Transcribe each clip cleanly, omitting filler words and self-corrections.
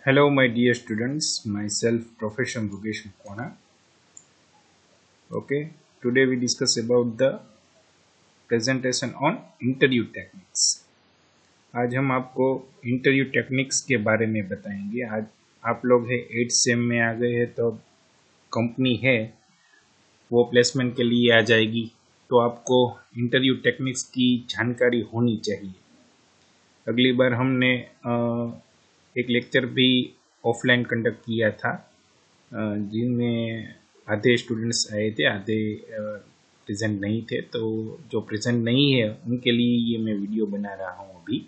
Hello, my dear students. Myself, Professor Mukesh Mukwana. Okay, today we discuss about the presentation on interview techniques. आज हम आपको interview techniques के बारे में बताएंगे। आज आप लोग है 8th सेम में आ गए हैं, तो कंपनी है वो प्लेसमेंट के लिए आ जाएगी, तो आपको इंटरव्यू टेक्निक्स की जानकारी होनी चाहिए। अगली बार हमने एक लेक्चर भी ऑफलाइन कंडक्ट किया था, जिनमें आधे स्टूडेंट्स आए थे, आधे प्रेजेंट नहीं थे। तो जो प्रेजेंट नहीं है उनके लिए ये मैं वीडियो बना रहा हूँ अभी,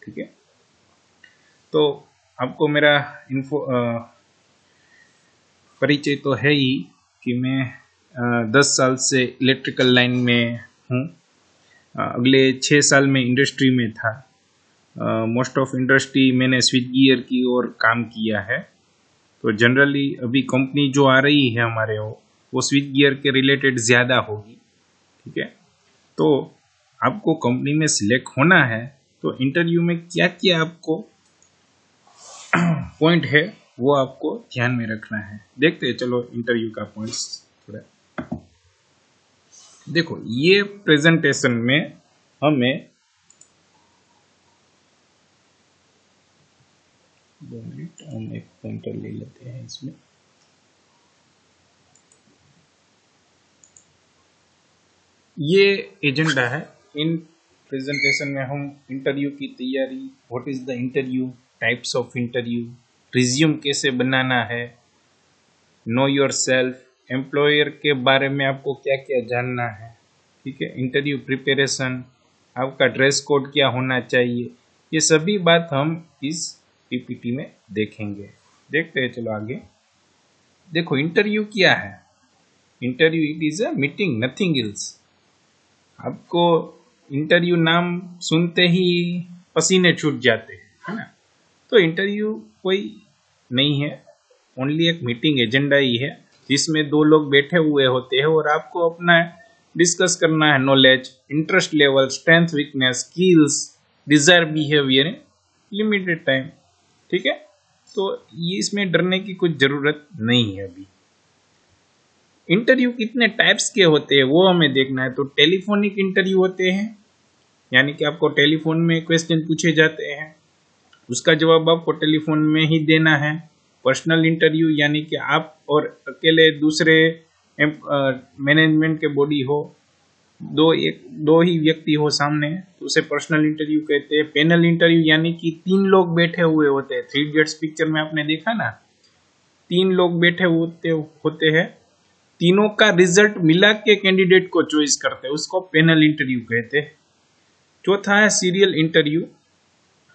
ठीक है। तो आपको मेरा परिचय तो है ही कि मैं 10 साल से इलेक्ट्रिकल लाइन में हूँ। अगले 6 साल में इंडस्ट्री में था। मोस्ट ऑफ इंडस्ट्री मैंने स्विच गियर की ओर काम किया है। तो जनरली अभी कंपनी जो आ रही है हमारे वो स्विच गियर के रिलेटेड ज़्यादा होगी, ठीक है। तो आपको कंपनी में सिलेक्ट होना है, तो इंटरव्यू में क्या क्या आपको पॉइंट है वो आपको ध्यान में रखना है। देखते हैं, चलो इंटरव्यू का पॉइंट्स थोड़ा देखो। ये प्रेजेंटेशन में हमें 2 मिनट हम एक पॉइंटर ले लेते हैं इसमें। ये एजेंडा है। इन प्रेजेंटेशन में हम इंटरव्यू की तैयारी, what is the interview, types of interview, resume कैसे बनाना है, नो योर सेल्फ, एम्प्लॉयर के बारे में आपको क्या क्या जानना है, ठीक है, इंटरव्यू प्रिपरेशन, आपका ड्रेस कोड क्या होना चाहिए, ये सभी बात हम इस पीपीटी में देखेंगे। देखते हैं, चलो आगे देखो। इंटरव्यू क्या है? Interview it is a meeting, nothing else. आपको इंटरव्यू नाम सुनते ही पसीने छूट जाते हैं, है ना। तो इंटरव्यू कोई नहीं है, ओनली एक मीटिंग एजेंडा ही है, जिसमें 2 लोग बैठे हुए होते हैं और आपको अपना डिस्कस करना है knowledge, interest level, strength, weakness, skills, desire behaviour, limited time, ठीक है। तो ये इसमें डरने की कुछ ज़रूरत नहीं है। अभी इंटरव्यू कितने टाइप्स के होते हैं वो हमें देखना है। तो टेलीफोनिक इंटरव्यू होते हैं, यानी कि आपको टेलीफोन में क्वेश्चन पूछे जाते हैं, उसका जवाब आपको टेलीफोन में ही देना है। पर्सनल इंटरव्यू, यानी कि आप और अकेले दूसरे मैनेजमेंट के बॉडी हो, दो ही व्यक्ति हो सामने, तो उसे पर्सनल इंटरव्यू कहते हैं। पैनल इंटरव्यू, यानी कि 3 लोग बैठे हुए होते हैं। 3 इडियट्स पिक्चर में आपने देखा ना, 3 लोग बैठे होते हैं, तीनों का रिजल्ट मिला के कैंडिडेट को चॉइस करते हैं, उसको पैनल इंटरव्यू कहते हैं। चौथा है सीरियल इंटरव्यू।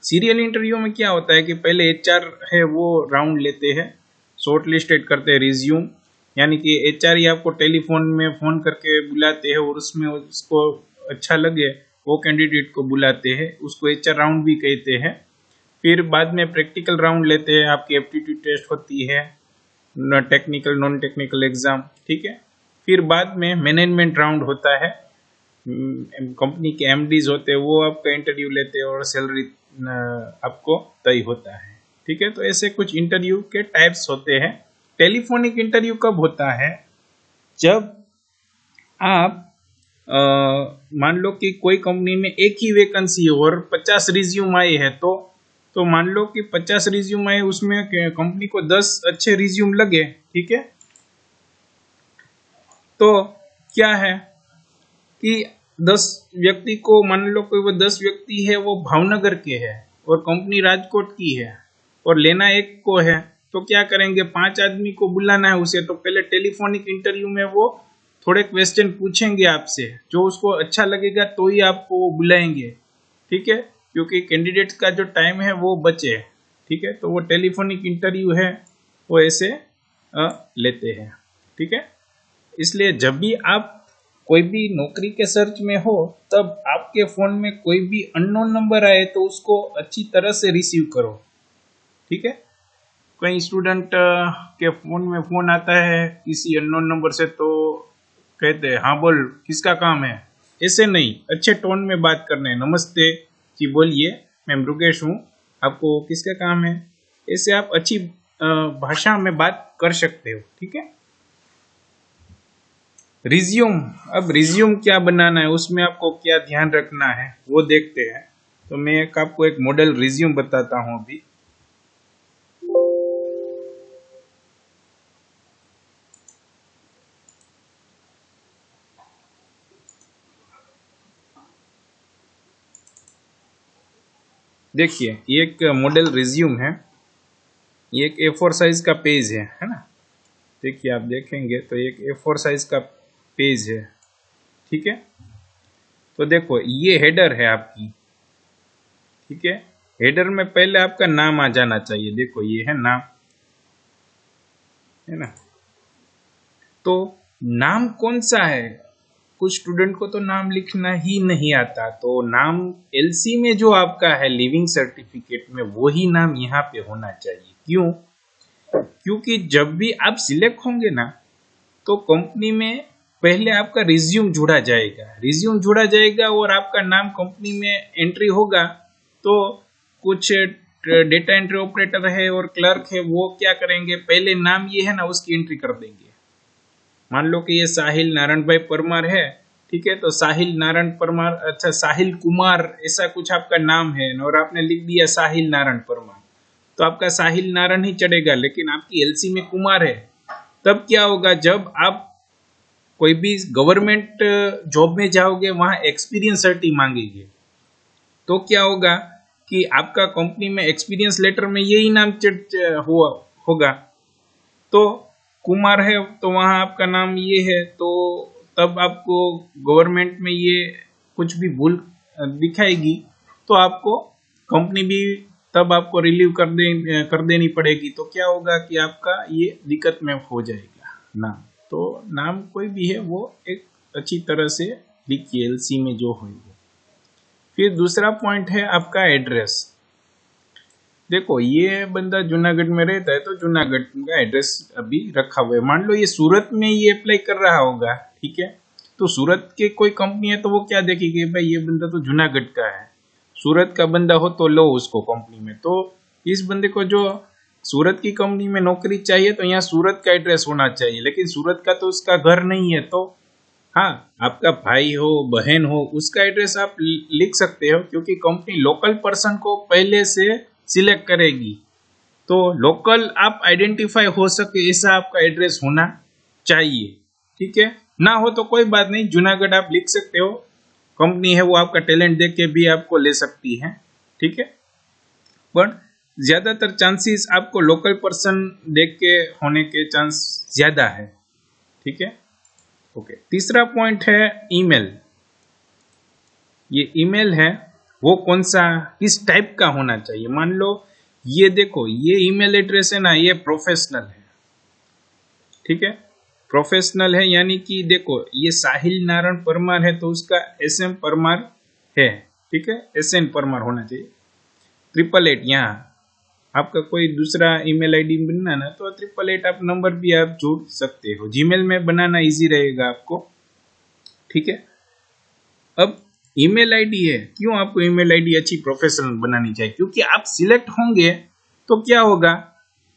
सीरियल इंटरव्यू में क्या होता है कि पहले एचआर है वो राउंड लेते हैं, शॉर्ट लिस्टेड करते हैं रिज्यूम, यानी कि एचआर ही आपको टेलीफोन में फ़ोन करके बुलाते हैं और उसमें उसको अच्छा लगे वो कैंडिडेट को बुलाते हैं, उसको एचआर राउंड भी कहते हैं। फिर बाद में प्रैक्टिकल राउंड लेते हैं, आपकी एप्टीट्यूड टेस्ट होती है, टेक्निकल नॉन टेक्निकल एग्जाम, ठीक है। फिर बाद में मैनेजमेंट राउंड होता है, कंपनी के एमडीज होते हैं, वो आपका इंटरव्यू लेते हैं और सैलरी आपको तय होता है, ठीक है। तो ऐसे कुछ इंटरव्यू के टाइप्स होते हैं। टेलीफोनिक इंटरव्यू कब होता है? जब आप मान लो कि कोई कंपनी में एक ही वैकेंसी है और 50 रिज्यूम आए हैं, तो मान लो कि 50 रिज्यूम आए, उसमें कंपनी को 10 अच्छे रिज्यूम लगे, ठीक है। तो क्या है कि 10 व्यक्ति को, मान लो कोई वो 10 व्यक्ति है वो भावनगर के है और कंपनी राजकोट की है और लेना एक को है, तो क्या करेंगे, 5 आदमी को बुलाना है उसे। तो पहले टेलीफोनिक इंटरव्यू में वो थोड़े क्वेश्चन पूछेंगे आपसे, जो उसको अच्छा लगेगा तो ही आपको वो बुलाएंगे, ठीक है, क्योंकि कैंडिडेट का जो टाइम है वो बचे, ठीक है। तो वो टेलीफोनिक इंटरव्यू है वो ऐसे लेते हैं, ठीक है। इसलिए जब भी आप कोई भी नौकरी के सर्च में हो, तब आपके फ़ोन में कोई भी अननोन नंबर आए तो उसको अच्छी तरह से रिसीव करो, ठीक है। कई स्टूडेंट के फ़ोन में फ़ोन आता है किसी अननोन नंबर से, तो कहते हैं हाँ बोल, किसका काम है। ऐसे नहीं, अच्छे टोन में बात करने, नमस्ते जी बोलिए, मैं मृगेश हूँ, आपको किसका काम है, ऐसे आप अच्छी भाषा में बात कर सकते हो, ठीक है। रिज्यूम, अब रिज्यूम क्या बनाना है, उसमें आपको क्या ध्यान रखना है वो देखते हैं। तो मैं आपको एक मॉडल रिज्यूम बताता हूं अभी। देखिए ये एक मॉडल रिज्यूम है, ये एक A4 साइज का पेज है ना। देखिए आप देखेंगे तो एक A4 साइज का पेज है, ठीक है। तो देखो ये हेडर है आपकी, ठीक है। हेडर में पहले आपका नाम आ जाना चाहिए, देखो ये है नाम, है ना। तो नाम कौन सा है, कुछ स्टूडेंट को तो नाम लिखना ही नहीं आता, तो नाम एलसी में जो आपका है लिविंग सर्टिफिकेट में वही नाम यहाँ पे होना चाहिए। क्यों? क्योंकि जब भी आप सिलेक्ट होंगे ना तो कंपनी में पहले आपका रिज्यूम जोड़ा जाएगा, रिज्यूम जोड़ा जाएगा और आपका नाम कंपनी में एंट्री होगा। तो कुछ डेटा एंट्री ऑपरेटर है और क्लर्क है, वो क्या करेंगे, पहले नाम ये है ना उसकी एंट्री कर देंगे। मान लो कि ये साहिल नारायण भाई परमार है, ठीक है। तो साहिल नारायण परमार, अच्छा साहिल कुमार ऐसा कुछ आपका नाम है और आपने लिख दिया साहिल नारायण परमार, तो आपका साहिल नारायण ही चढ़ेगा, लेकिन आपकी एलसी में कुमार है। तब क्या होगा, जब आप कोई भी गवर्नमेंट जॉब में जाओगे वहां एक्सपीरियंस सर्टी मांगेंगे, तो क्या होगा कि आपका कंपनी में एक्सपीरियंस लेटर में यही नाम होगा। तो कुमार है तो वहां आपका नाम ये है, तो तब आपको गवर्नमेंट में ये कुछ भी भूल दिखाएगी तो आपको कंपनी भी तब आपको रिलीव कर देनी पड़ेगी। तो क्या होगा कि आपका ये दिक्कत में हो जाएगा नाम। तो नाम कोई भी है वो एक अच्छी तरह से लिखिए एलसी में जो हो वो। फिर दूसरा पॉइंट है आपका एड्रेस। देखो ये बंदा जूनागढ़ में रहता है तो जूनागढ़ का एड्रेस अभी रखा हुआ है। मान लो ये सूरत में ये अप्लाई कर रहा होगा, ठीक है। तो सूरत के कोई कंपनी है तो वो क्या देखेगी, भाई ये बंदा तो जूनागढ़ का है, सूरत का बंदा हो तो लो उसको कंपनी में। तो इस बंदे को जो सूरत की कंपनी में नौकरी चाहिए तो यहाँ सूरत का एड्रेस होना चाहिए, लेकिन सूरत का तो उसका घर नहीं है। तो हाँ, आपका भाई हो बहन हो उसका एड्रेस आप लिख सकते हो, क्योंकि कंपनी लोकल पर्सन को पहले से सिलेक्ट करेगी। तो लोकल आप आइडेंटिफाई हो सके ऐसा आपका एड्रेस होना चाहिए, ठीक है। ना हो तो कोई बात नहीं, जूनागढ़ आप लिख सकते हो, कंपनी है वो आपका टैलेंट देख के भी आपको ले सकती है, ठीक है। बट ज्यादातर चांसेस आपको लोकल पर्सन देख के होने के चांस ज्यादा है, ठीक है। ओके, तीसरा पॉइंट है ईमेल। ये ईमेल है वो कौन सा, किस टाइप का होना चाहिए। मान लो ये देखो ये ईमेल एड्रेस है ना, ये प्रोफेशनल है, ठीक है। प्रोफेशनल है यानी कि देखो ये साहिल नारायण परमार है तो उसका SM परमार है, ठीक है, SN परमार होना चाहिए। 888 यहाँ आपका कोई दूसरा ईमेल आईडी बनना ना तो 888 आप नंबर भी आप जोड़ सकते हो। जीमेल में बनाना इजी रहेगा आपको, ठीक है। अब ईमेल आईडी है, क्यों आपको ईमेल आईडी अच्छी प्रोफेशनल बनानी चाहिए, क्योंकि आप सिलेक्ट होंगे तो क्या होगा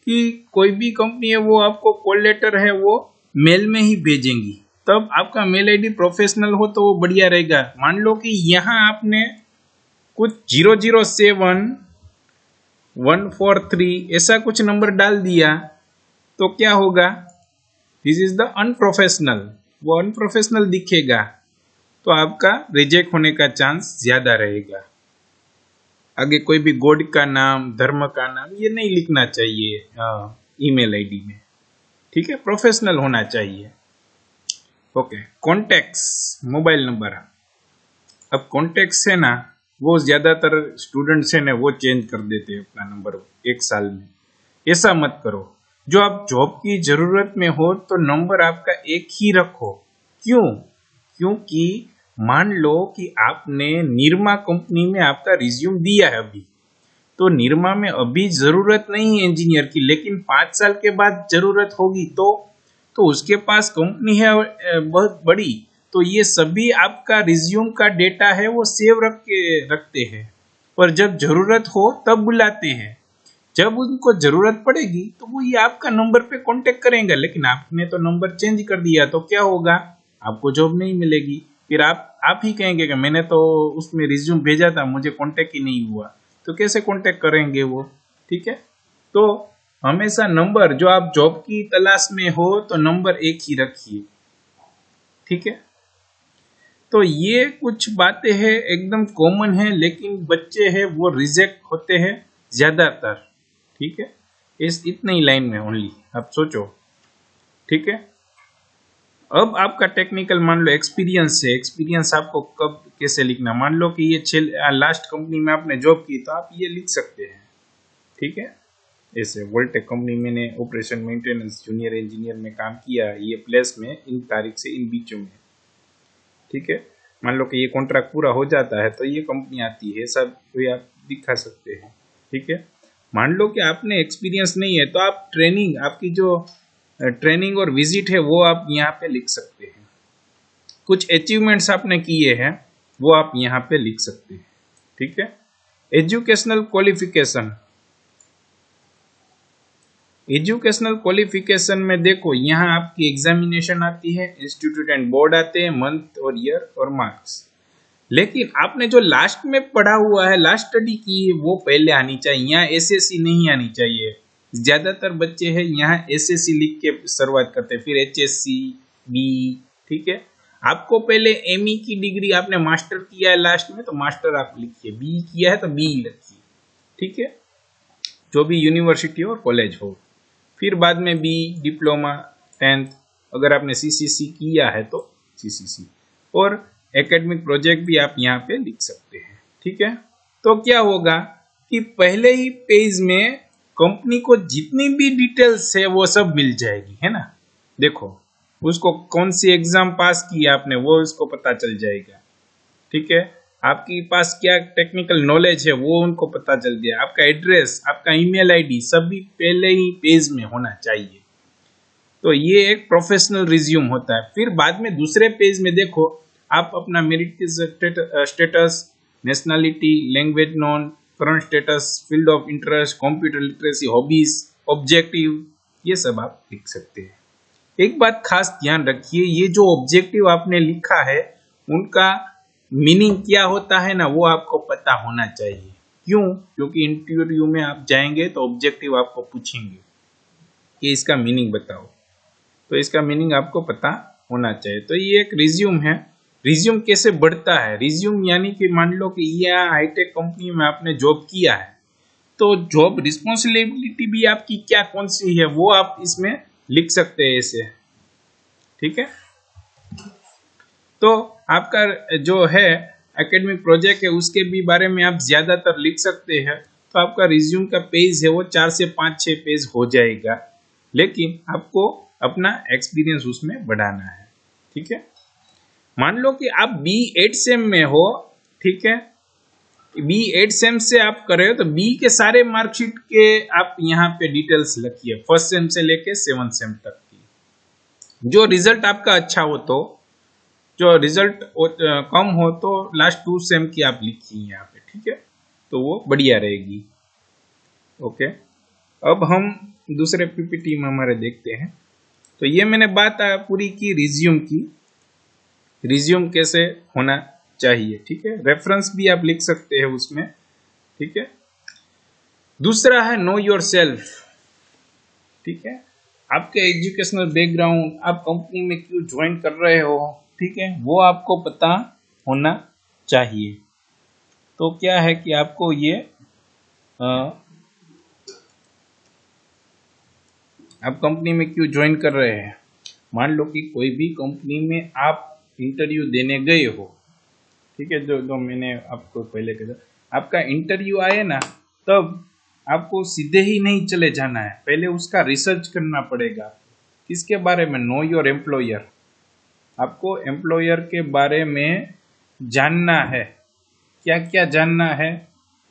कि कोई भी कंपनी है वो आपको कॉल लेटर है वो मेल में ही भेजेंगी, तब आपका मेल आईडी प्रोफेशनल हो तो वो बढ़िया रहेगा। मान लो कि यहाँ आपने कुछ 007 143 ऐसा कुछ नंबर डाल दिया तो क्या होगा, दिस इज द अनप्रोफेशनल, वो अनप्रोफेशनल दिखेगा तो आपका रिजेक्ट होने का चांस ज्यादा रहेगा। आगे कोई भी गॉड का नाम धर्म का नाम ये नहीं लिखना चाहिए ईमेल आईडी में, ठीक है, प्रोफेशनल होना चाहिए। Okay, contacts mobile number. अब कॉन्टेक्ट्स है ना वो ज्यादातर स्टूडेंट्स है ना वो चेंज कर देते हैं अपना नंबर 1 साल में। ऐसा मत करो, जो आप जॉब की जरूरत में हो तो नंबर आपका एक ही रखो। क्यों? क्योंकि मान लो कि आपने निरमा कंपनी में आपका रिज्यूम दिया है अभी, तो निरमा में अभी जरूरत नहीं है इंजीनियर की, लेकिन 5 साल के बाद जरूरत होगी तो उसके पास कंपनी है बहुत बड़ी, तो ये सभी आपका रिज्यूम का डेटा है वो सेव रखते हैं, पर जब जरूरत हो तब बुलाते हैं। जब उनको जरूरत पड़ेगी तो वो ये आपका नंबर पे कांटेक्ट करेंगे, लेकिन आपने तो नंबर चेंज कर दिया तो क्या होगा, आपको जॉब नहीं मिलेगी। फिर आप ही कहेंगे कि मैंने तो उसमें रिज्यूम भेजा था, मुझे कांटेक्ट ही नहीं हुआ, तो कैसे कांटेक्ट करेंगे वो। ठीक है, तो हमेशा नंबर, जो आप जॉब की तलाश में हो तो नंबर एक ही रखिए। ठीक है, तो ये कुछ बातें हैं एकदम कॉमन है, लेकिन बच्चे हैं वो रिजेक्ट होते हैं ज्यादातर। ठीक है, इस इतनी ही लाइन में ओनली आप सोचो। ठीक है, अब आपका टेक्निकल मान लो एक्सपीरियंस है, एक्सपीरियंस आपको कब कैसे लिखना, मान लो कि ये लास्ट कंपनी में आपने जॉब की तो आप ये लिख सकते हैं। ठीक है, ऐसे वोल्टेक कंपनी में मैंने ऑपरेशन मेंटेनेंस जूनियर इंजीनियर में काम किया, ये प्लेस में इन तारीख से इन बीचों में। ठीक है, मान लो कि ये कॉन्ट्रैक्ट पूरा हो जाता है तो ये कंपनी आती है, सब कोई आप दिखा सकते हैं। ठीक है, मान लो कि आपने एक्सपीरियंस नहीं है तो आप ट्रेनिंग, आपकी जो ट्रेनिंग और विजिट है वो आप यहाँ पे लिख सकते हैं। कुछ अचीवमेंट्स आपने किए हैं वो आप यहाँ पे लिख सकते हैं। ठीक है, एजुकेशनल क्वालिफिकेशन, एजुकेशनल क्वालिफिकेशन में देखो यहाँ आपकी एग्जामिनेशन आती है, इंस्टीट्यूट एंड बोर्ड आते हैं, मंथ और ईयर और मार्क्स। लेकिन आपने जो लास्ट में पढ़ा हुआ है, लास्ट स्टडी की है, वो पहले आनी चाहिए। यहाँ एसएससी नहीं आनी चाहिए। ज्यादातर बच्चे हैं यहाँ एसएससी लिख के शुरुआत करते हैं, फिर एचएससी बी। ठीक है, आपको पहले एमई की डिग्री, आपने मास्टर किया है लास्ट में तो मास्टर आप लिखिए, बी किया है तो बी लिखिए। ठीक है, जो भी यूनिवर्सिटी और कॉलेज हो, फिर बाद में बी डिप्लोमा 10th, अगर आपने सीसीसी किया है तो सीसीसी, और एकेडमिक प्रोजेक्ट भी आप यहाँ पे लिख सकते हैं। ठीक है, तो क्या होगा कि पहले ही पेज में कंपनी को जितनी भी डिटेल्स है वो सब मिल जाएगी, है ना। देखो उसको कौन सी एग्जाम पास की आपने वो उसको पता चल जाएगा। ठीक है, आपके पास क्या टेक्निकल नॉलेज है वो उनको पता चल गया, आपका एड्रेस, आपका ईमेल आईडी सब भी पहले ही पेज में होना चाहिए। तो ये एक प्रोफेशनल रिज्यूम होता है। फिर बाद में दूसरे पेज में देखो आप अपना merit status, nationality, language non, current status, field of interest, computer literacy, hobbies, objective, ये सब आप लिख सकते हैं। एक बात खास ध्यान रखिए, ये जो ऑब्जेक्टिव आपने लिखा है उनका मीनिंग क्या होता है ना, वो आपको पता होना चाहिए। क्यों? क्योंकि इंटरव्यू में आप जाएंगे तो ऑब्जेक्टिव आपको पूछेंगे कि इसका मीनिंग बताओ, तो इसका मीनिंग आपको पता होना चाहिए। तो ये एक रिज्यूम है। रिज्यूम कैसे बढ़ता है? रिज्यूम यानी कि मान लो कि यहाँ हाईटेक कंपनी में आपने जॉब किया है तो जॉब रिस्पॉन्सिबिलिटी भी आपकी क्या कौन सी है वो आप इसमें लिख सकते हैं ऐसे। ठीक है, तो आपका जो है एकेडमिक प्रोजेक्ट है उसके भी बारे में आप ज्यादातर लिख सकते हैं। तो आपका रिज्यूम का पेज है वो 4 से 5-6 पेज हो जाएगा, लेकिन आपको अपना एक्सपीरियंस उसमें बढ़ाना है। ठीक है, मान लो कि आप B8 सेम में हो। ठीक है, B8 सेम से आप कर रहे हो तो बी के सारे मार्कशीट के आप यहाँ पे डिटेल्स लिखिए, फर्स्ट सेम से लेके 7th सेम तक की। जो रिजल्ट आपका अच्छा हो तो, जो रिजल्ट कम हो तो लास्ट 2 सेम की आप लिखिए यहाँ पे। ठीक है, तो वो बढ़िया रहेगी। ओके, अब हम दूसरे पीपीटी में हमारे देखते हैं। तो ये मैंने बात पूरी की रिज्यूम की, रिज्यूम कैसे होना चाहिए। ठीक है, रेफरेंस भी आप लिख सकते हैं उसमें। ठीक है, दूसरा है नो योर सेल्फ। ठीक है, आपके एजुकेशनल बैकग्राउंड, आप कंपनी में क्यों ज्वाइन कर रहे हो, ठीक है, वो आपको पता होना चाहिए। तो क्या है कि आपको ये आप कंपनी में क्यों ज्वाइन कर रहे हैं। मान लो कि कोई भी कंपनी में आप इंटरव्यू देने गए हो। ठीक है, जो मैंने आपको पहले कहा, आपका इंटरव्यू आए ना तब आपको सीधे ही नहीं चले जाना है, पहले उसका रिसर्च करना पड़ेगा। किसके बारे में? Know your employer. आपको एम्प्लॉयर के बारे में जानना है। क्या क्या जानना है?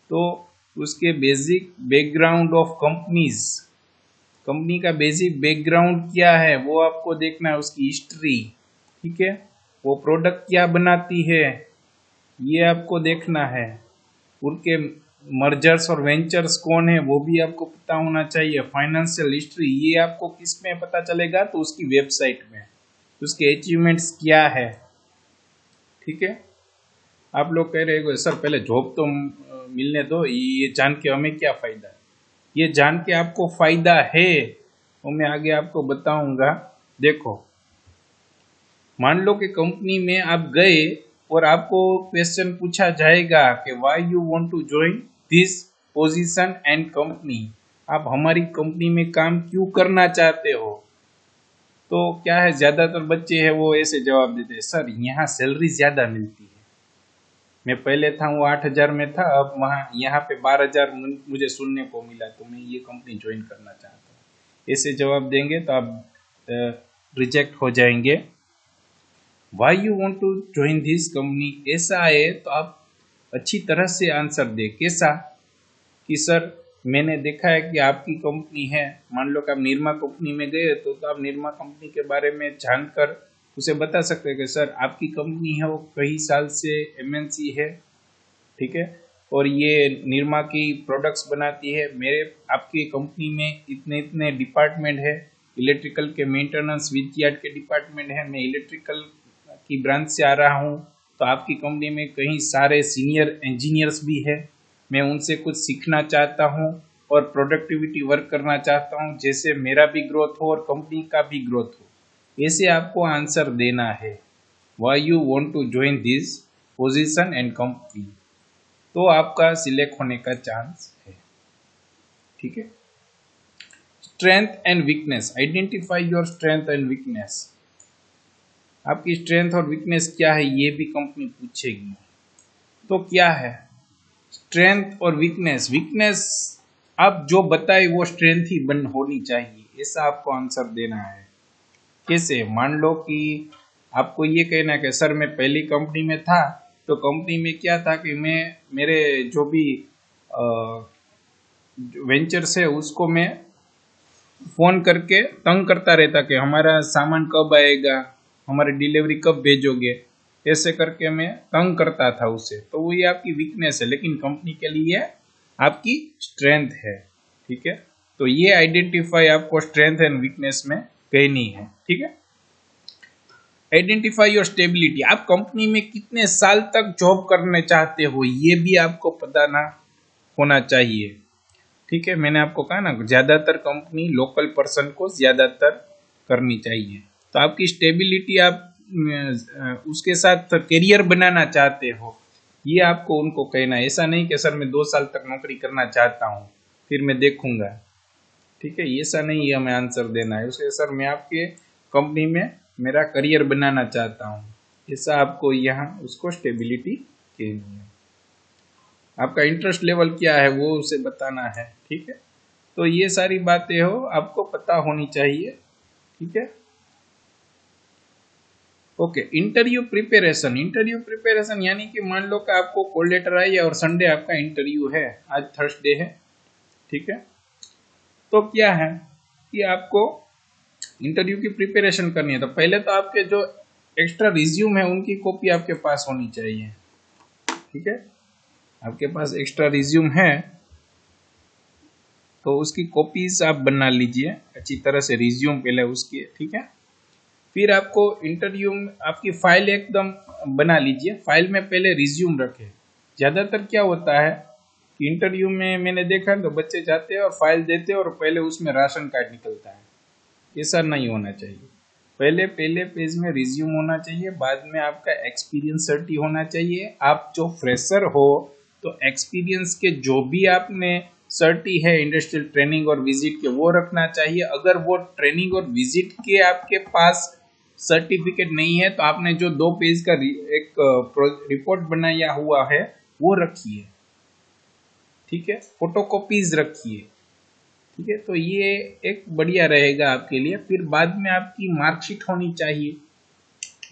तो उसके basic background of companies, company का बेसिक बैकग्राउंड क्या है वो आपको देखना है, उसकी हिस्ट्री। ठीक है, वो प्रोडक्ट क्या बनाती है ये आपको देखना है, उनके मर्जर्स और वेंचर्स कौन है वो भी आपको पता होना चाहिए। फाइनेंशियल हिस्ट्री ये आपको किस में पता चलेगा, तो उसकी वेबसाइट में, उसके अचीवमेंट्स क्या है। ठीक है, आप लोग कह रहे हो सर पहले जॉब तो मिलने दो, ये जान के हमें क्या फ़ायदा है। ये जान के आपको फ़ायदा है वो मैं आगे आपको बताऊंगा। देखो, मान लो कि कंपनी में आप गए और आपको क्वेश्चन पूछा जाएगा कि why you want to join this position and company, आप हमारी कंपनी में काम क्यों करना चाहते हो। तो क्या है, ज़्यादातर बच्चे हैं वो ऐसे जवाब देते हैं, सर यहाँ सैलरी ज़्यादा मिलती है, मैं पहले था वो 8,000 में था, अब वहाँ यहाँ पे 12,000 मुझे सुनने को मिला, तो मैं ये कंपनी ज्वाइन करना चाहता हूँ। ऐसे जवाब देंगे तो आप रिजेक्ट हो जाएंगे। Why you want to join this company, ऐसा है तो आप अच्छी तरह से आंसर दे। कैसा कि सर मैंने देखा है कि आपकी कंपनी है, मान लो कि आप निरमा कंपनी में गए तो आप निरमा कंपनी के बारे में जानकर उसे बता सकते हैं कि सर आपकी कंपनी है वो कई साल से एमएनसी है, ठीक है, और ये निरमा की प्रोडक्ट्स बनाती है। मेरे आपकी कंपनी में इतने इतने डिपार्टमेंट है, इलेक्ट्रिकल के मेंटेनेंस विदयार्ड के डिपार्टमेंट है, मैं इलेक्ट्रिकल की ब्रांच से आ रहा हूँ, तो आपकी कंपनी में कई सारे सीनियर इंजीनियर्स भी है, मैं उनसे कुछ सीखना चाहता हूँ और प्रोडक्टिविटी वर्क करना चाहता हूँ, जैसे मेरा भी ग्रोथ हो और कंपनी का भी ग्रोथ हो। ऐसे आपको आंसर देना है, why you want to join this position and company, तो आपका सिलेक्ट होने का चांस है। ठीक है, strength and weakness, identify your strength and weakness. आपकी स्ट्रेंथ और वीकनेस क्या है ये भी कंपनी पूछेगी। तो क्या है स्ट्रेंथ और वीकनेस, वीकनेस आप जो बताए वो स्ट्रेंथ ही बन होनी चाहिए, ऐसा आपको आंसर देना है। कैसे, मान लो कि आपको ये कहना है कि सर मैं पहली कंपनी में था, तो कंपनी में क्या था कि मैं मेरे जो भी वेंचर्स है उसको मैं फोन करके तंग करता रहता कि हमारा सामान कब आएगा, हमारी डिलीवरी कब भेजोगे, ऐसे करके मैं तंग करता था उसे। तो वो ये आपकी वीकनेस है, लेकिन कंपनी के लिए आपकी स्ट्रेंथ है। ठीक है, तो ये आइडेंटिफाई आपको स्ट्रेंथ एंड वीकनेस में कहनी है। ठीक है, आइडेंटिफाई योर स्टेबिलिटी, आप कंपनी में कितने साल तक जॉब करने चाहते हो ये भी आपको पता ना होना चाहिए। ठीक है, मैंने आपको कहा ना ज्यादातर कंपनी लोकल पर्सन को ज्यादातर करनी चाहिए। तो आपकी स्टेबिलिटी, आप उसके साथ करियर बनाना चाहते हो, ये आपको उनको कहना है। ऐसा नहीं कि सर मैं 2 साल तक नौकरी करना चाहता हूँ फिर मैं देखूंगा। ठीक है, ऐसा नहीं है हमें आंसर देना है उसे, सर मैं आपके कंपनी में मेरा करियर बनाना चाहता हूँ, ऐसा आपको यहाँ उसको स्टेबिलिटी कहनी है। आपका इंटरेस्ट लेवल क्या है वो उसे बताना है। ठीक है, तो ये सारी बातें हो आपको पता होनी चाहिए। ठीक है, okay. Interview preparation, interview preparation यानी कि मान लो कि आपको कॉल लेटर आई है और संडे आपका इंटरव्यू है, आज थर्सडे है। ठीक है, तो क्या है कि आपको इंटरव्यू की प्रिपरेशन करनी है। तो पहले तो आपके जो एक्स्ट्रा रिज्यूम है उनकी कॉपी आपके पास होनी चाहिए। ठीक है, आपके पास एक्स्ट्रा रिज्यूम है तो उसकी कॉपीज आप बना लीजिए अच्छी तरह से, रिज्यूम पहले उसकी। ठीक है, फिर आपको इंटरव्यू में आपकी फाइल एकदम बना लीजिए, फाइल में पहले रिज्यूम रखें। ज़्यादातर क्या होता है कि इंटरव्यू में मैंने देखा तो बच्चे जाते हैं और फाइल देते हैं और पहले उसमें राशन कार्ड निकलता है, ऐसा नहीं होना चाहिए। पहले पेज में रिज्यूम होना चाहिए, बाद में आपका एक्सपीरियंस सर्टी होना चाहिए। आप जो फ्रेशर हो तो एक्सपीरियंस के जो भी आपने सर्टी है इंडस्ट्रियल ट्रेनिंग और विजिट के वो रखना चाहिए। अगर वो ट्रेनिंग और विजिट के आपके पास सर्टिफिकेट नहीं है तो आपने जो 2 पेज का एक रिपोर्ट बनाया हुआ है वो रखिए। ठीक है, फोटोकॉपीज रखिए। ठीक है, तो ये एक बढ़िया रहेगा आपके लिए। फिर बाद में आपकी मार्कशीट होनी चाहिए,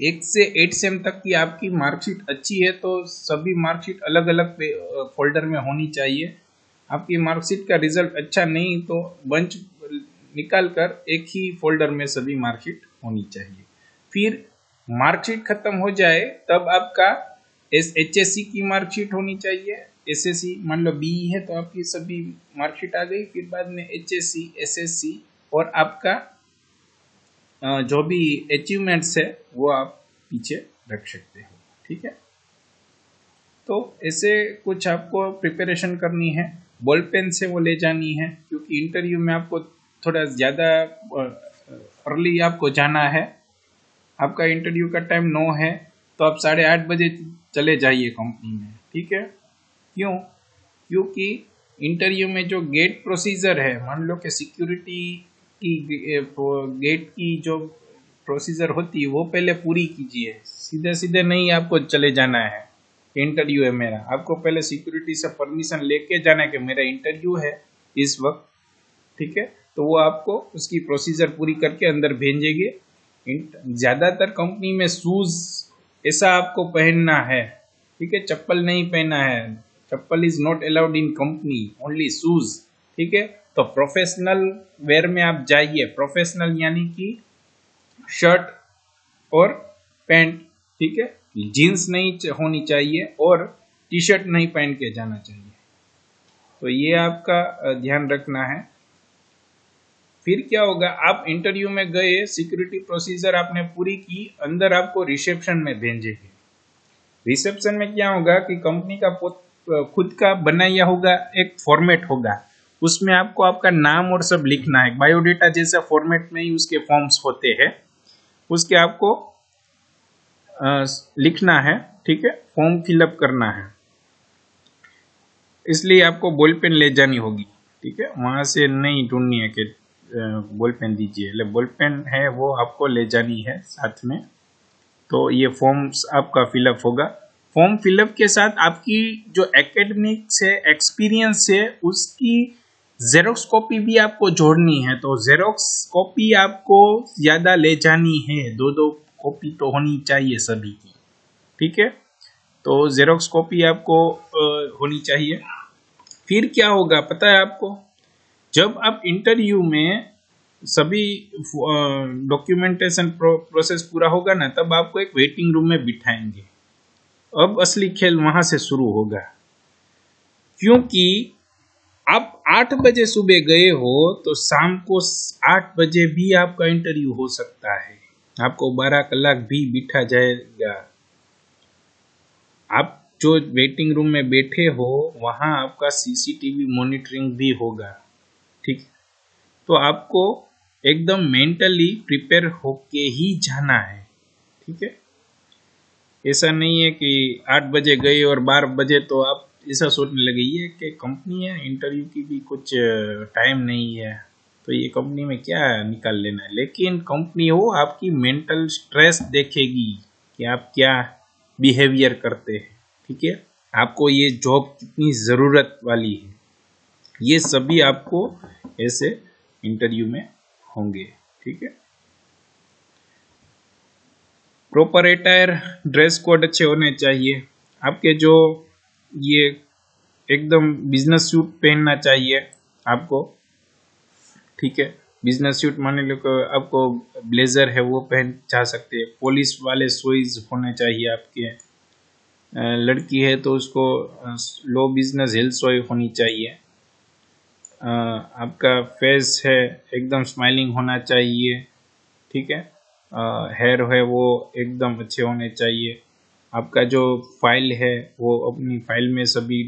1 से 8 सेम तक की आपकी मार्कशीट अच्छी है तो सभी मार्कशीट अलग अलग फोल्डर में होनी चाहिए। आपकी मार्कशीट का रिजल्ट अच्छा नहीं तो बंच निकाल कर एक ही फोल्डर में सभी मार्कशीट होनी चाहिए। फिर मार्कशीट खत्म हो जाए तब आपका HSC की मार्कशीट होनी चाहिए, एसएससी मान लो बीई है तो आपकी सभी मार्कशीट आ गई, फिर बाद में एचएससी, एसएससी और आपका जो भी अचीवमेंट्स है वो आप पीछे रख सकते हो। ठीक है, तो ऐसे कुछ आपको प्रिपरेशन करनी है। बॉल पेन से वो ले जानी है, क्योंकि इंटरव्यू में आपको थोड़ा ज़्यादा अर्ली आपको जाना है। आपका इंटरव्यू का टाइम 9 है, तो आप 8:30 बजे चले जाइए कंपनी में। ठीक है, क्यों? क्योंकि इंटरव्यू में जो गेट प्रोसीजर है, मान लो कि सिक्योरिटी की गेट की जो प्रोसीजर होती है वो पहले पूरी कीजिए। सीधे सीधे नहीं आपको चले जाना है, इंटरव्यू है मेरा, आपको पहले सिक्योरिटी से परमिशन लेके जाना है कि मेरा इंटरव्यू है इस वक्त। ठीक है, तो वो आपको उसकी प्रोसीजर पूरी करके अंदर भेजेंगे। ज़्यादातर कंपनी में शूज़ ऐसा आपको पहनना है। ठीक है, चप्पल नहीं पहना है, chappal is not allowed in company, only shoes. ठीक है, तो प्रोफेशनल वेयर में आप जाइए। प्रोफेशनल यानी कि शर्ट और पैंट। ठीक है, जीन्स नहीं होनी चाहिए और टी शर्ट नहीं पहन के जाना चाहिए। तो ये आपका ध्यान रखना है। फिर क्या होगा, आप इंटरव्यू में गए, सिक्योरिटी प्रोसीजर आपने पूरी की, अंदर आपको रिसेप्शन में भेजेंगे। रिसेप्शन में क्या होगा कि कंपनी का खुद का बनाया होगा एक फॉर्मेट होगा, उसमें आपको आपका नाम और सब लिखना है। बायोडेटा जैसा फॉर्मेट में ही उसके फॉर्म्स होते हैं, उसके आपको लिखना है। ठीक है, फॉर्म फिलअप करना है, इसलिए आपको बॉल पेन ले जानी होगी। ठीक है, वहाँ से नहीं ढूंढनी है कि बॉल पेन दीजिए, बॉल पेन है वो आपको ले जानी है साथ में। तो ये फॉर्म्स आपका फिलअप होगा। फॉर्म फिलअप के साथ आपकी जो एकेडमिक्स है, एक्सपीरियंस है, उसकी जेरोक्स कॉपी भी आपको जोड़नी है। तो जेरोक्स कॉपी आपको ज़्यादा ले जानी है, 2 कॉपी तो होनी चाहिए सभी की। ठीक है, तो जेरोक्स कॉपी आपको होनी चाहिए। फिर क्या होगा पता है आपको, जब आप इंटरव्यू में सभी डॉक्यूमेंटेशन प्रोसेस पूरा होगा ना, तब आपको एक वेटिंग रूम में बिठाएंगे। अब असली खेल वहां से शुरू होगा, क्योंकि आप 8 बजे सुबह गए हो तो शाम को 8 बजे भी आपका इंटरव्यू हो सकता है। आपको 12 कलाक भी बिठा जाएगा। आप जो वेटिंग रूम में बैठे हो वहाँ आपका सीसीटीवी मॉनिटरिंग भी होगा। ठीक, तो आपको एकदम मेंटली प्रिपेयर होके ही जाना है। ठीक है, ऐसा नहीं है कि 8 बजे गए और 12 बजे तो आप ऐसा सोचने लगे ये कि कंपनी है, इंटरव्यू की भी कुछ टाइम नहीं है, तो ये कंपनी में क्या निकाल लेना है। लेकिन कंपनी हो आपकी मेंटल स्ट्रेस देखेगी कि आप क्या बिहेवियर करते हैं। ठीक है, आपको ये जॉब कितनी ज़रूरत वाली है, ये सभी आपको ऐसे इंटरव्यू में होंगे। ठीक है, प्रॉपर अटायर, ड्रेस कोड अच्छे होने चाहिए आपके। जो ये एकदम बिजनेस सूट पहनना चाहिए आपको। ठीक है, बिजनेस सूट माने लो कि आपको ब्लेजर है वो पहन जा सकते हैं। पुलिस वाले शूज होने चाहिए आपके। लड़की है तो उसको लो बिजनेस हिल सोई होनी चाहिए। आपका फेस है एकदम स्माइलिंग होना चाहिए। ठीक है, हेयर है वो एकदम अच्छे होने चाहिए। आपका जो फाइल है वो अपनी फाइल में सभी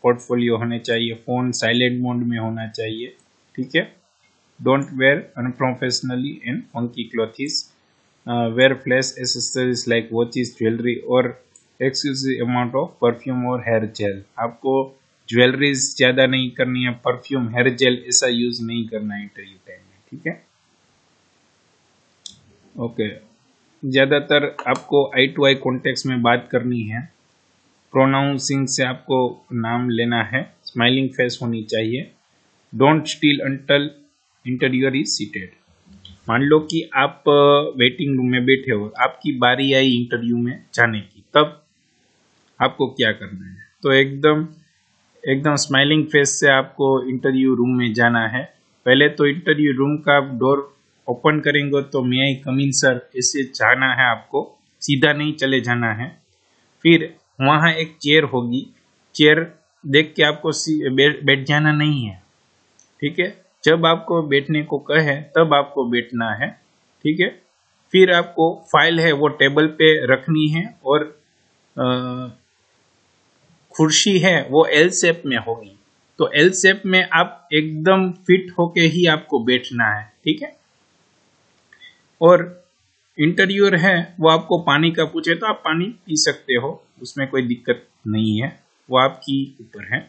पोर्टफोलियो होने चाहिए। फ़ोन साइलेंट मोड में होना चाहिए। ठीक है, don't wear unprofessionally and funky clothes, wear flash accessories like watches, jewellery और एक्सक्लूसिव अमाउंट ऑफ परफ्यूम और हेयर जेल। आपको ज्वेलरीज ज़्यादा नहीं करनी है, परफ्यूम, हेयर जेल ऐसा यूज़ नहीं करना है इंटरव्यू टाइम में। ठीक है, ओके। ज़्यादातर आपको आई टू आई कॉन्टेक्स्ट में बात करनी है। प्रोनाउंसिंग से आपको नाम लेना है। स्माइलिंग फेस होनी चाहिए। Don't steel until interviewer is seated. मान लो कि आप वेटिंग रूम में बैठे हो, आपकी बारी आई इंटरव्यू में जाने की, तब आपको क्या करना है? तो एकदम स्माइलिंग फेस से आपको इंटरव्यू रूम में जाना है। पहले तो इंटरव्यू रूम का डोर ओपन करेंगे तो मे आई कम इन सर ऐसे जाना है आपको, सीधा नहीं चले जाना है। फिर वहाँ एक चेयर होगी, चेयर देख के आपको बैठ जाना नहीं है, ठीक है। जब आपको बैठने को कहे तब आपको बैठना है, ठीक है। फिर आपको फाइल है वो टेबल पे रखनी है और कुर्सी है वो एल शेप में होगी, तो एल शेप में आप एकदम फिट होके ही आपको बैठना है, ठीक है। और इंटरव्यूअर है वो आपको पानी का पूछे तो आप पानी पी सकते हो, उसमें कोई दिक्कत नहीं है, वो आपकी ऊपर है,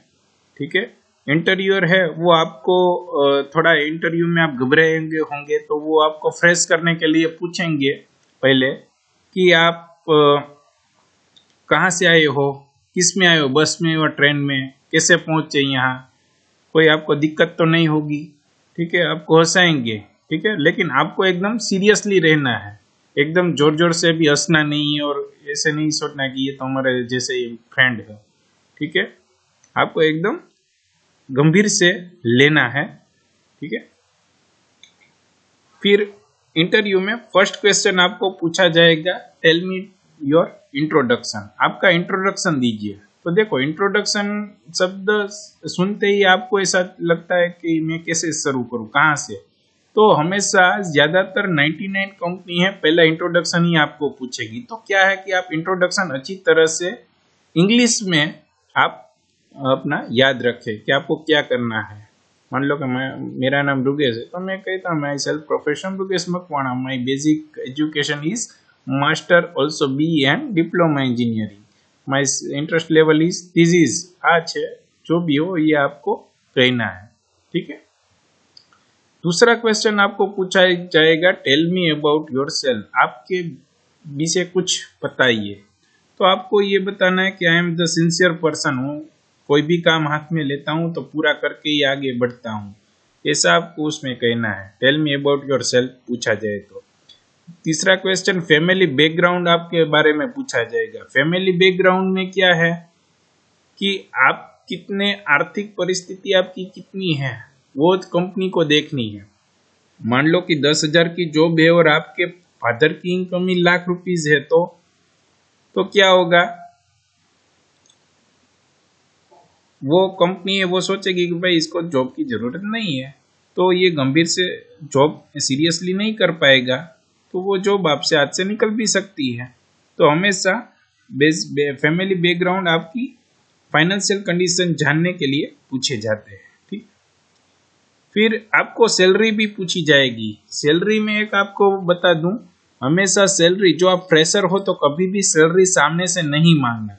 ठीक है। इंटरव्यूअर है वो आपको थोड़ा इंटरव्यू में आप घबराएंगे होंगे तो वो आपको फ्रेश करने के लिए पूछेंगे पहले कि आप कहाँ से आए हो, किस में आए हो, बस में और ट्रेन में, कैसे पहुंचे यहाँ, कोई आपको दिक्कत तो नहीं होगी, ठीक है। आपको हंसाएंगे, ठीक है, लेकिन आपको एकदम सीरियसली रहना है, एकदम जोर जोर से भी हंसना नहीं है और ऐसे नहीं सोचना कि ये तो हमारे जैसे फ्रेंड है, ठीक है। आपको एकदम गंभीर से लेना है, ठीक है। फिर इंटरव्यू में फर्स्ट क्वेश्चन आपको पूछा जाएगा, टेल मी योर इंट्रोडक्शन, आपका इंट्रोडक्शन दीजिए। तो देखो इंट्रोडक्शन शब्द सुनते ही आपको ऐसा लगता है कि मैं कैसे शुरू करूं, कहाँ से, तो हमेशा ज्यादातर 99 कंपनी है पहला इंट्रोडक्शन ही आपको पूछेगी। तो क्या है कि आप इंट्रोडक्शन अच्छी तरह से इंग्लिश में आप अपना याद रखें कि आपको क्या करना है। मान लो कि मेरा नाम रुगेश है तो मैं कहता हूँ myself profession Rugesh Makwana, my basic education is master also B and diploma engineering, my interest level is thesis, आज है जो भी हो ये आपको कहना है, ठीक है। दूसरा क्वेश्चन आपको पूछा जाएगा, tell me about yourself, आपके विषय कुछ बताइए। तो आपको ये बताना है कि I am the sincere person हूँ, कोई भी काम हाथ में लेता हूँ तो पूरा करके ही आगे बढ़ता हूँ, ऐसा आपको उसमें कहना है। Tell me about yourself पूछा जाए तो। तीसरा क्वेश्चन, फैमिली बैकग्राउंड आपके बारे में पूछा जाएगा। फैमिली बैकग्राउंड में क्या है कि आप कितने, आर्थिक परिस्थिति आपकी कितनी है वो कंपनी को देखनी है। मान लो कि 10,000 की जॉब है और आपके फादर की इनकम ही लाख रुपीज है तो क्या होगा, वो कंपनी है वो सोचेगी कि भाई इसको जॉब की जरूरत नहीं है, तो ये गंभीर से जॉब सीरियसली नहीं कर पाएगा, तो वो जॉब आपसे हाथ से निकल भी सकती है। तो हमेशा फैमिली बैकग्राउंड, आपकी फाइनेंशियल कंडीशन जानने के लिए पूछे जाते हैं, ठीक। फिर आपको सैलरी भी पूछी जाएगी। सैलरी में एक आपको बता दूं, हमेशा सैलरी, जो आप फ्रेशर हो तो कभी भी सैलरी सामने से नहीं मांगना,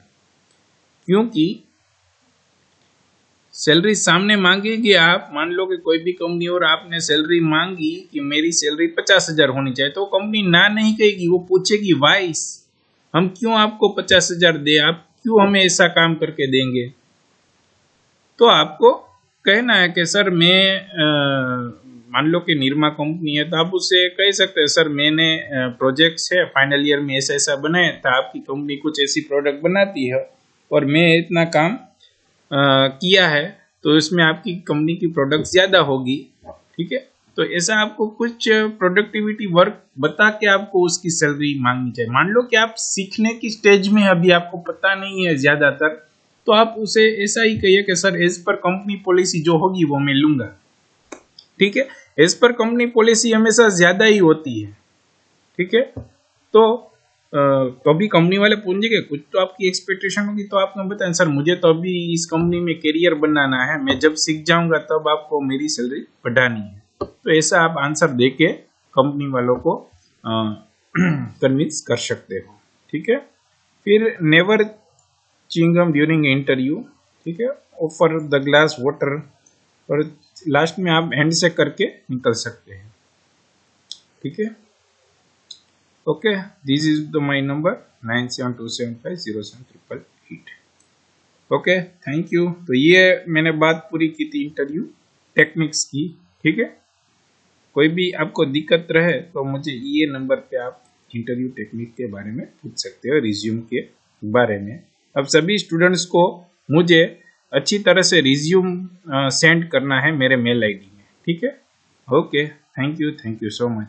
क्योंकि सैलरी सामने मांगेगी आप, मान लो कि कोई भी कंपनी और आपने सैलरी मांगी कि मेरी सैलरी 50,000 होनी चाहिए, तो कंपनी ना नहीं कहेगी, वो पूछेगी वाइस, हम क्यों आपको 50,000 दे, आप क्यों हमें ऐसा काम करके देंगे। तो आपको कहना है कि सर मैं मान लो कि निरमा कंपनी है तो आप उससे कह सकते हैं, सर मैंने प्रोजेक्ट्स है फाइनल ईयर में ऐसा ऐसा बनाया था, आपकी कंपनी कुछ ऐसी प्रोडक्ट बनाती है और मैं इतना काम किया है, तो इसमें आपकी कंपनी की प्रोडक्ट ज्यादा होगी, ठीक है। तो ऐसा आपको कुछ प्रोडक्टिविटी वर्क बता के आपको उसकी सैलरी मांगनी चाहिए। मान लो कि आप सीखने की स्टेज में अभी आपको पता नहीं है ज्यादातर, तो आप उसे ऐसा ही कहिए कि sir as per company policy जो होगी वो मैं लूंगा, ठीक है। एज पर कंपनी पॉलिसी हमेशा ज्यादा ही होती है, ठीक है। तो कभी कंपनी वाले पूछेंगे कुछ तो आपकी एक्सपेक्टेशन होगी, तो आपने बताया सर मुझे तो अभी इस कंपनी में करियर बनाना है, मैं जब सीख जाऊंगा तब आपको मेरी सैलरी बढ़ानी है। तो ऐसा आप आंसर देके कंपनी वालों को कन्विंस कर सकते हो, ठीक है। फिर नेवर चिंगम ड्यूरिंग इंटरव्यू, ठीक है, ऑफर द ग्लास वाटर, और लास्ट में आप हैंड शेक करके निकल सकते हैं, ठीक है। Okay, this is the my number 9727507888। Okay, thank you. तो ये मैंने बात पूरी की थी इंटरव्यू टेक्निक्स की, ठीक है। कोई भी आपको दिक्कत रहे तो मुझे ये नंबर पे आप इंटरव्यू टेक्निक के बारे में पूछ सकते हो, रिज्यूम के बारे में। अब सभी स्टूडेंट्स को मुझे अच्छी तरह से रिज्यूम सेंड करना है मेरे मेल आईडी में, ठीक है। Okay, thank you so much.